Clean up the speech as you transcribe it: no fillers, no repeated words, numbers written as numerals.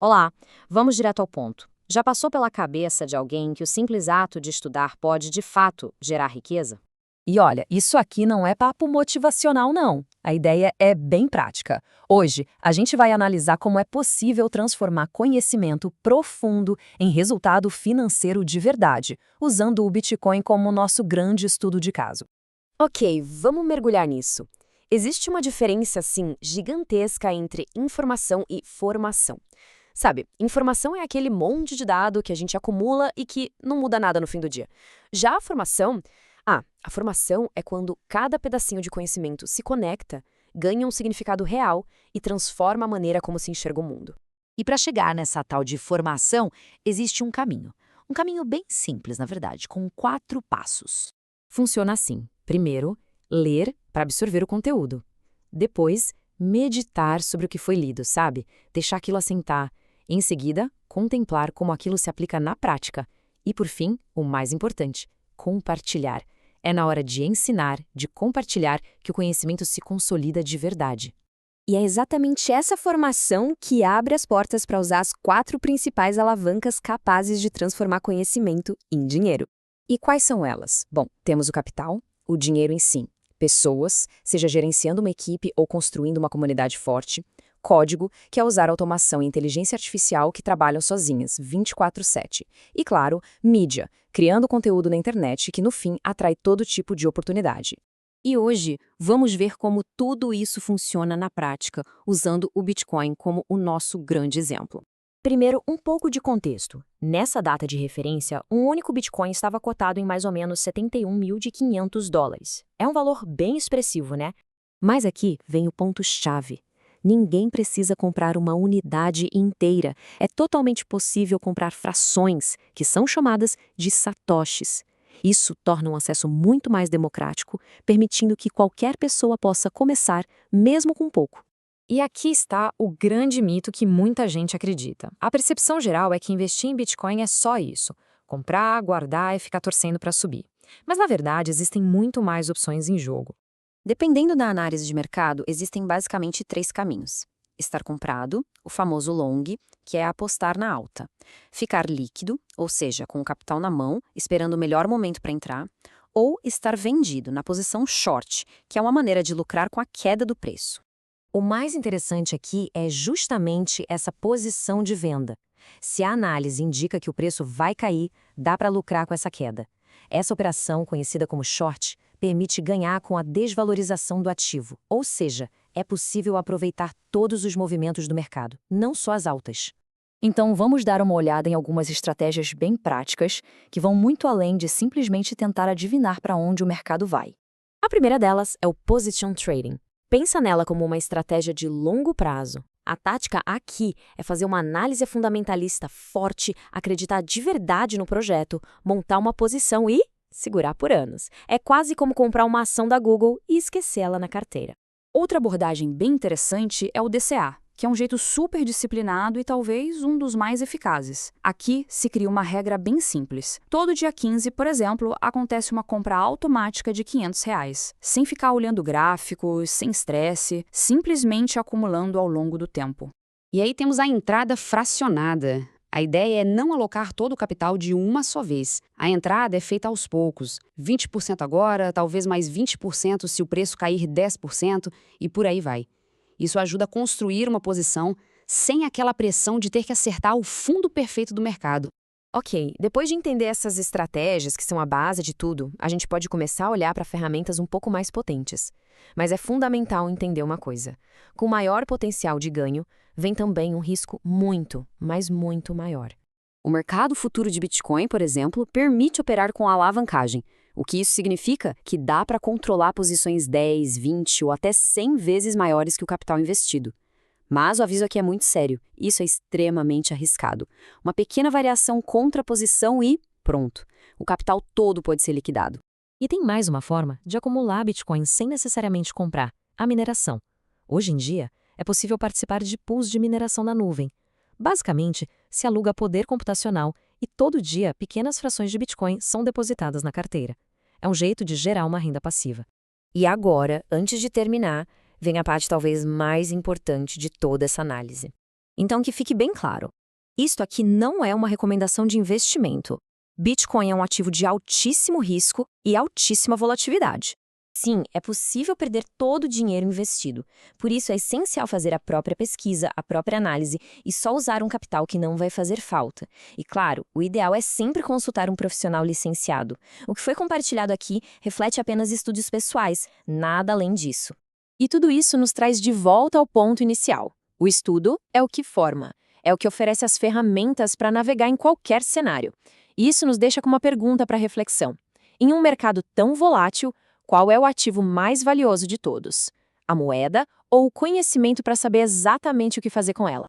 Olá, vamos direto ao ponto. Já passou pela cabeça de alguém que o simples ato de estudar pode, de fato, gerar riqueza? E olha, isso aqui não é papo motivacional, não. A ideia é bem prática. Hoje, a gente vai analisar como é possível transformar conhecimento profundo em resultado financeiro de verdade, usando o Bitcoin como nosso grande estudo de caso. Ok, vamos mergulhar nisso. Existe uma diferença, sim, gigantesca entre informação e formação. Sabe, informação é aquele monte de dado que a gente acumula e que não muda nada no fim do dia. Já a formação. A formação é quando cada pedacinho de conhecimento se conecta, ganha um significado real e transforma a maneira como se enxerga o mundo. E para chegar nessa tal de formação, existe um caminho. Um caminho bem simples, na verdade, com 4 passos. Funciona assim: primeiro, ler para absorver o conteúdo. Depois, meditar sobre o que foi lido, sabe? Deixar aquilo assentar. Em seguida, contemplar como aquilo se aplica na prática. E, por fim, o mais importante, compartilhar. É na hora de ensinar, de compartilhar, que o conhecimento se consolida de verdade. E é exatamente essa formação que abre as portas para usar as 4 principais alavancas capazes de transformar conhecimento em dinheiro. E quais são elas? Bom, temos o capital, o dinheiro em si, pessoas, seja gerenciando uma equipe ou construindo uma comunidade forte, código, que é usar automação e inteligência artificial que trabalham sozinhas, 24/7. E, claro, mídia, criando conteúdo na internet que, no fim, atrai todo tipo de oportunidade. E hoje, vamos ver como tudo isso funciona na prática, usando o Bitcoin como o nosso grande exemplo. Primeiro, um pouco de contexto. Nessa data de referência, um único Bitcoin estava cotado em mais ou menos US$ 71.500. É um valor bem expressivo, né? Mas aqui vem o ponto-chave. Ninguém precisa comprar uma unidade inteira. É totalmente possível comprar frações, que são chamadas de satoshis. Isso torna um acesso muito mais democrático, permitindo que qualquer pessoa possa começar, mesmo com pouco. E aqui está o grande mito que muita gente acredita. A percepção geral é que investir em Bitcoin é só isso: comprar, guardar e ficar torcendo para subir. Mas, na verdade, existem muito mais opções em jogo. Dependendo da análise de mercado, existem basicamente 3 caminhos. Estar comprado, o famoso long, que é apostar na alta. Ficar líquido, ou seja, com o capital na mão, esperando o melhor momento para entrar. Ou estar vendido, na posição short, que é uma maneira de lucrar com a queda do preço. O mais interessante aqui é justamente essa posição de venda. Se a análise indica que o preço vai cair, dá para lucrar com essa queda. Essa operação, conhecida como short, permite ganhar com a desvalorização do ativo, ou seja, é possível aproveitar todos os movimentos do mercado, não só as altas. Então, vamos dar uma olhada em algumas estratégias bem práticas que vão muito além de simplesmente tentar adivinhar para onde o mercado vai. A primeira delas é o position trading. Pensa nela como uma estratégia de longo prazo. A tática aqui é fazer uma análise fundamentalista forte, acreditar de verdade no projeto, montar uma posição e segurar por anos. É quase como comprar uma ação da Google e esquecê-la na carteira. Outra abordagem bem interessante é o DCA, que é um jeito super disciplinado e talvez um dos mais eficazes. Aqui se cria uma regra bem simples. Todo dia 15, por exemplo, acontece uma compra automática de R$ 500, sem ficar olhando gráficos, sem estresse, simplesmente acumulando ao longo do tempo. E aí temos a entrada fracionada. A ideia é não alocar todo o capital de uma só vez. A entrada é feita aos poucos. 20% agora, talvez mais 20% se o preço cair 10% e por aí vai. Isso ajuda a construir uma posição sem aquela pressão de ter que acertar o fundo perfeito do mercado. Ok, depois de entender essas estratégias que são a base de tudo, a gente pode começar a olhar para ferramentas um pouco mais potentes. Mas é fundamental entender uma coisa: com maior potencial de ganho, vem também um risco muito, mas muito maior. O mercado futuro de Bitcoin, por exemplo, permite operar com alavancagem. O que isso significa? Que dá para controlar posições 10, 20 ou até 100 vezes maiores que o capital investido. Mas o aviso aqui é muito sério, isso é extremamente arriscado. Uma pequena variação contra a posição e pronto, o capital todo pode ser liquidado. E tem mais uma forma de acumular Bitcoin sem necessariamente comprar: a mineração. Hoje em dia, é possível participar de pools de mineração na nuvem. Basicamente, se aluga poder computacional e todo dia pequenas frações de Bitcoin são depositadas na carteira. É um jeito de gerar uma renda passiva. E agora, antes de terminar, vem a parte talvez mais importante de toda essa análise. Então, que fique bem claro. Isto aqui não é uma recomendação de investimento. Bitcoin é um ativo de altíssimo risco e altíssima volatilidade. Sim, é possível perder todo o dinheiro investido. Por isso é essencial fazer a própria pesquisa, a própria análise e só usar um capital que não vai fazer falta. E claro, o ideal é sempre consultar um profissional licenciado. O que foi compartilhado aqui reflete apenas estudos pessoais, nada além disso. E tudo isso nos traz de volta ao ponto inicial. O estudo é o que forma, é o que oferece as ferramentas para navegar em qualquer cenário. E isso nos deixa com uma pergunta para reflexão. Em um mercado tão volátil, qual é o ativo mais valioso de todos? A moeda ou o conhecimento para saber exatamente o que fazer com ela?